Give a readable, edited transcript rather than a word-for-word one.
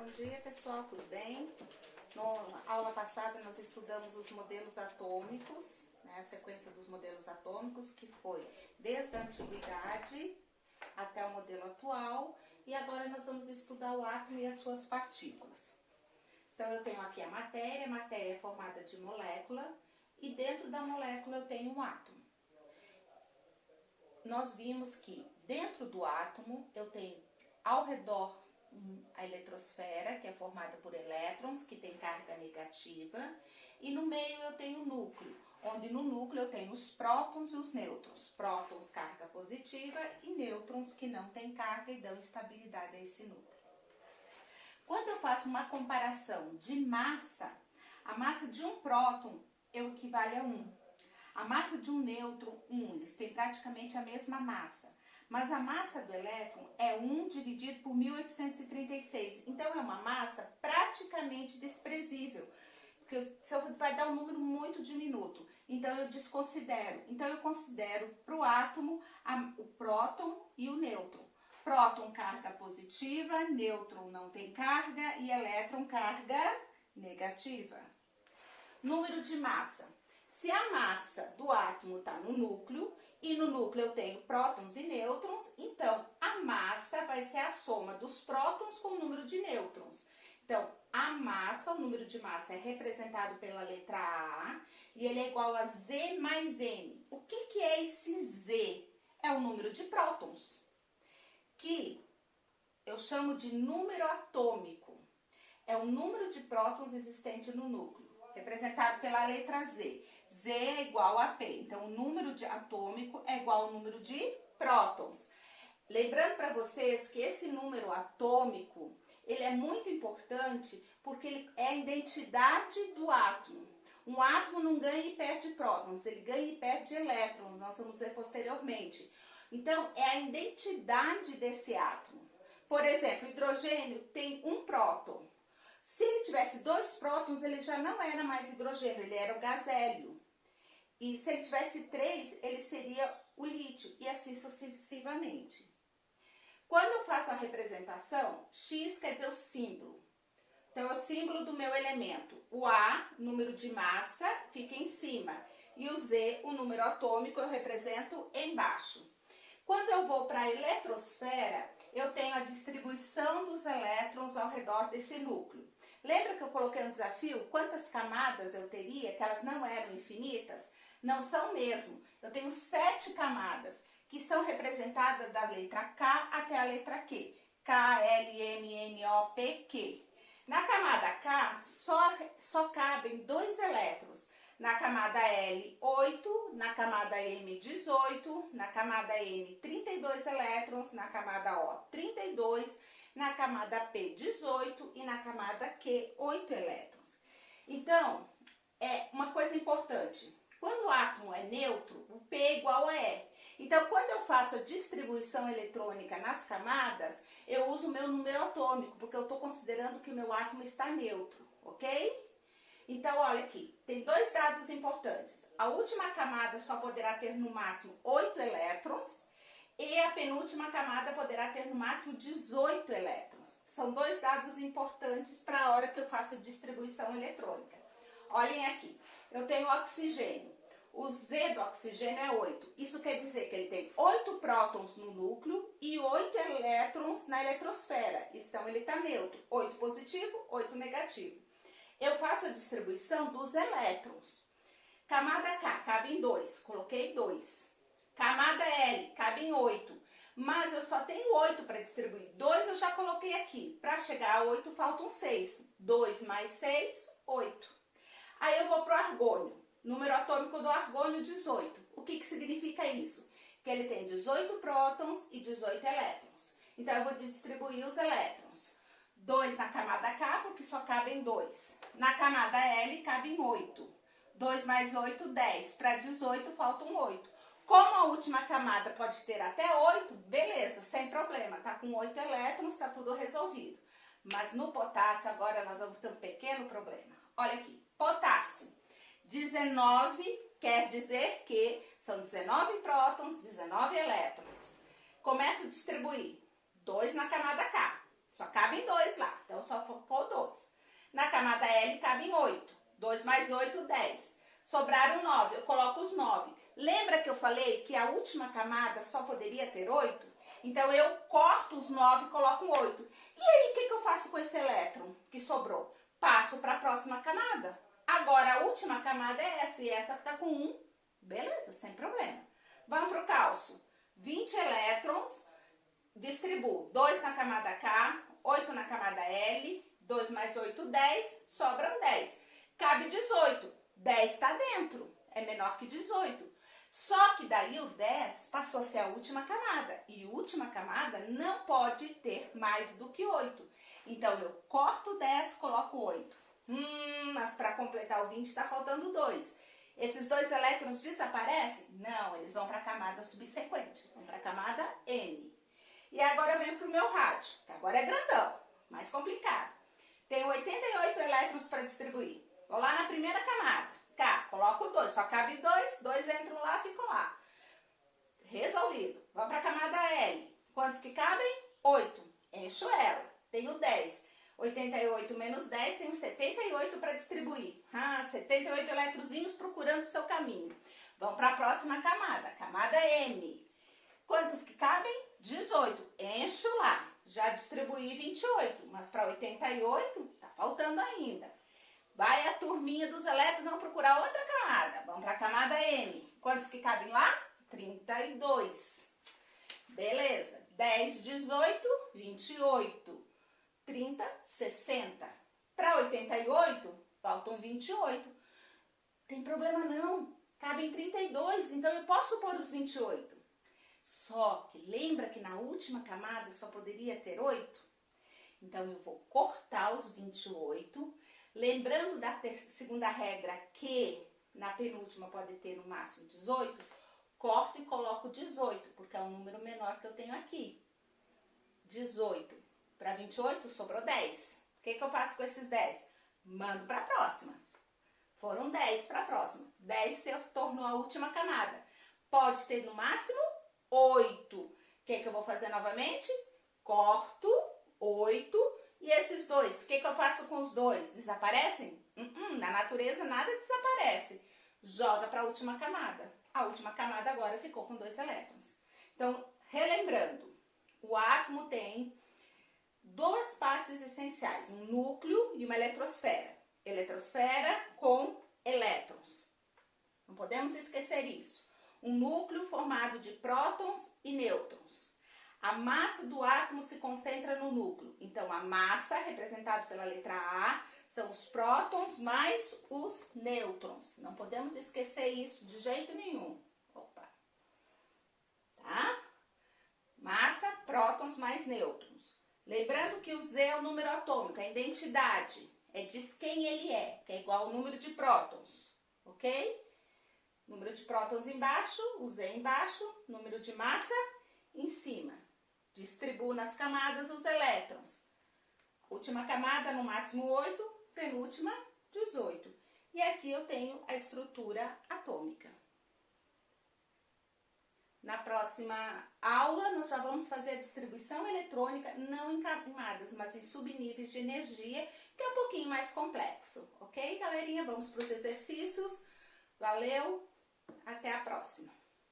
Bom dia, pessoal, tudo bem? Na aula passada nós estudamos os modelos atômicos, né, a sequência dos modelos atômicos, que foi desde a antiguidade até o modelo atual, e agora nós vamos estudar o átomo e as suas partículas. Então eu tenho aqui a matéria é formada de molécula, e dentro da molécula eu tenho um átomo. Nós vimos que dentro do átomo eu tenho ao redor a eletrosfera, que é formada por elétrons, que tem carga negativa, e no meio eu tenho o núcleo, onde no núcleo eu tenho os prótons e os nêutrons. Prótons, carga positiva, e nêutrons, que não têm carga e dão estabilidade a esse núcleo. Quando eu faço uma comparação de massa, a massa de um próton equivale a 1. A massa de um nêutron, 1. Eles têm praticamente a mesma massa. Mas a massa do elétron é 1 dividido por 1836. Então, é uma massa praticamente desprezível. Porque vai dar um número muito diminuto. Então, eu desconsidero. Então, eu considero para o átomo o próton e o nêutron. Próton, carga positiva, nêutron não tem carga e elétron, carga negativa. Número de massa. Se a massa do átomo está no núcleo, e no núcleo eu tenho prótons e nêutrons, então a massa vai ser a soma dos prótons com o número de nêutrons. Então, a massa, o número de massa é representado pela letra A, e ele é igual a Z mais N. O que é esse Z? É o número de prótons, que eu chamo de número atômico. É o número de prótons existente no núcleo, representado pela letra Z. Z é igual a P. Então, o número atômico é igual ao número de prótons. Lembrando para vocês que esse número atômico, ele é muito importante porque ele é a identidade do átomo. Um átomo não ganha e perde prótons, ele ganha e perde elétrons, nós vamos ver posteriormente. Então, é a identidade desse átomo. Por exemplo, o hidrogênio tem um próton. Se ele tivesse 2 prótons, ele já não era mais hidrogênio, ele era o gás hélio. E se ele tivesse 3, ele seria o lítio, e assim sucessivamente. Quando eu faço a representação, X quer dizer o símbolo. Então, é o símbolo do meu elemento. O A, número de massa, fica em cima. E o Z, o número atômico, eu represento embaixo. Quando eu vou para a eletrosfera, eu tenho a distribuição dos elétrons ao redor desse núcleo. Lembra que eu coloquei um desafio? Quantas camadas eu teria, que elas não eram infinitas? Não são mesmo. Eu tenho 7 camadas, que são representadas da letra K até a letra Q. K, L, M, N, O, P, Q. Na camada K, só cabem 2 elétrons. Na camada L, 8, na camada M, 18, na camada N, 32 elétrons, na camada O, 32, na camada P, 18 e na camada Q, 8 elétrons. Então, é uma coisa importante. Quando o átomo é neutro, o P é igual a E. Então, quando eu faço a distribuição eletrônica nas camadas, eu uso o meu número atômico, porque eu estou considerando que o meu átomo está neutro, ok? Então, olha aqui, tem 2 dados importantes. A última camada só poderá ter no máximo 8 elétrons e a penúltima camada poderá ter no máximo 18 elétrons. São 2 dados importantes para a hora que eu faço a distribuição eletrônica. Olhem aqui, eu tenho oxigênio. O Z do oxigênio é 8. Isso quer dizer que ele tem 8 prótons no núcleo e 8 elétrons na eletrosfera. Então, ele está neutro. 8 positivo, 8 negativo. Eu faço a distribuição dos elétrons. Camada K, cabe em 2. Coloquei 2. Camada L, cabe em 8. Mas eu só tenho 8 para distribuir. 2 eu já coloquei aqui. Para chegar a 8, faltam 6. 2 mais 6, 8. Aí eu vou para o argônio. Número atômico do argônio, 18. O que significa isso? Que ele tem 18 prótons e 18 elétrons. Então, eu vou distribuir os elétrons. 2 na camada K, porque só cabem 2. Na camada L, cabem 8. 2 mais 8, 10. Para 18, faltam 8. Como a última camada pode ter até 8, beleza, sem problema. Está com 8 elétrons, está tudo resolvido. Mas no potássio, agora nós vamos ter um pequeno problema. Olha aqui, potássio. 19 quer dizer que são 19 prótons, 19 elétrons. Começo a distribuir. 2 na camada K. Só cabem 2 lá. Então, só ficou 2. Na camada L cabem 8. 2 mais 8, 10. Sobraram 9, eu coloco os 9. Lembra que eu falei que a última camada só poderia ter 8? Então, eu corto os 9 e coloco 8. E aí, o que eu faço com esse elétron que sobrou? Passo para a próxima camada. Agora, a última camada é essa, e essa está com 1. Beleza, sem problema. Vamos para o cálcio. 20 elétrons, distribuo 2 na camada K, 8 na camada L, 2 mais 8, 10, sobram 10. Cabe 18, 10 está dentro, é menor que 18. Só que daí o 10 passou a ser a última camada, e a última camada não pode ter mais do que 8. Então, eu corto 10, coloco 8. Mas para completar o 20 está faltando 2. Esses 2 elétrons desaparecem? Não, eles vão para a camada subsequente, vão para a camada N. E agora eu venho para o meu rádio, que agora é grandão, mais complicado. Tenho 88 elétrons para distribuir. Vou lá na primeira camada. K, coloco 2, só cabe 2, 2 entram lá, ficam lá. Resolvido. Vamos para a camada L. Quantos que cabem? 8. Encho ela. Tenho 10. 88 menos 10, tenho 78 para distribuir. 78 eletrozinhos procurando o seu caminho. Vamos para a próxima camada, camada M. Quantos que cabem? 18. Encho lá. Já distribuí 28, mas para 88 tá faltando ainda. Vai a turminha dos elétrons, vão procurar outra camada. Vamos para a camada M. Quantos que cabem lá? 32. Beleza. 10, 18, 28. 30, 60. Para 88, faltam 28. Tem problema não. Cabem 32, então eu posso pôr os 28. Só que lembra que na última camada só poderia ter 8? Então, eu vou cortar os 28, lembrando da segunda regra que na penúltima pode ter no máximo 18, corto e coloco 18, porque é o número menor que eu tenho aqui. 18 para 28 sobrou 10. O que eu faço com esses 10? Mando para a próxima. Foram 10 para a próxima. 10 se tornou a última camada. Pode ter no máximo 8. O que eu vou fazer novamente? Corto 8. E esses 2, o que eu faço com os 2? Desaparecem? Na natureza nada desaparece. Joga para a última camada. A última camada agora ficou com 2 elétrons. Então, relembrando, o átomo tem 2 partes essenciais, um núcleo e uma eletrosfera. Eletrosfera com elétrons. Não podemos esquecer isso. Um núcleo formado de prótons e nêutrons. A massa do átomo se concentra no núcleo. Então, a massa, representada pela letra A, são os prótons mais os nêutrons. Não podemos esquecer isso de jeito nenhum. Opa! Tá? Massa, prótons mais nêutrons. Lembrando que o Z é o número atômico, a identidade. É diz quem ele é, que é igual ao número de prótons. Ok? Número de prótons embaixo, o Z embaixo, número de massa em cima. Distribuo nas camadas os elétrons. Última camada, no máximo 8, penúltima, 18. E aqui eu tenho a estrutura atômica. Na próxima aula, nós já vamos fazer a distribuição eletrônica, não em camadas, mas em subníveis de energia, que é um pouquinho mais complexo. Ok, galerinha? Vamos para os exercícios. Valeu, até a próxima.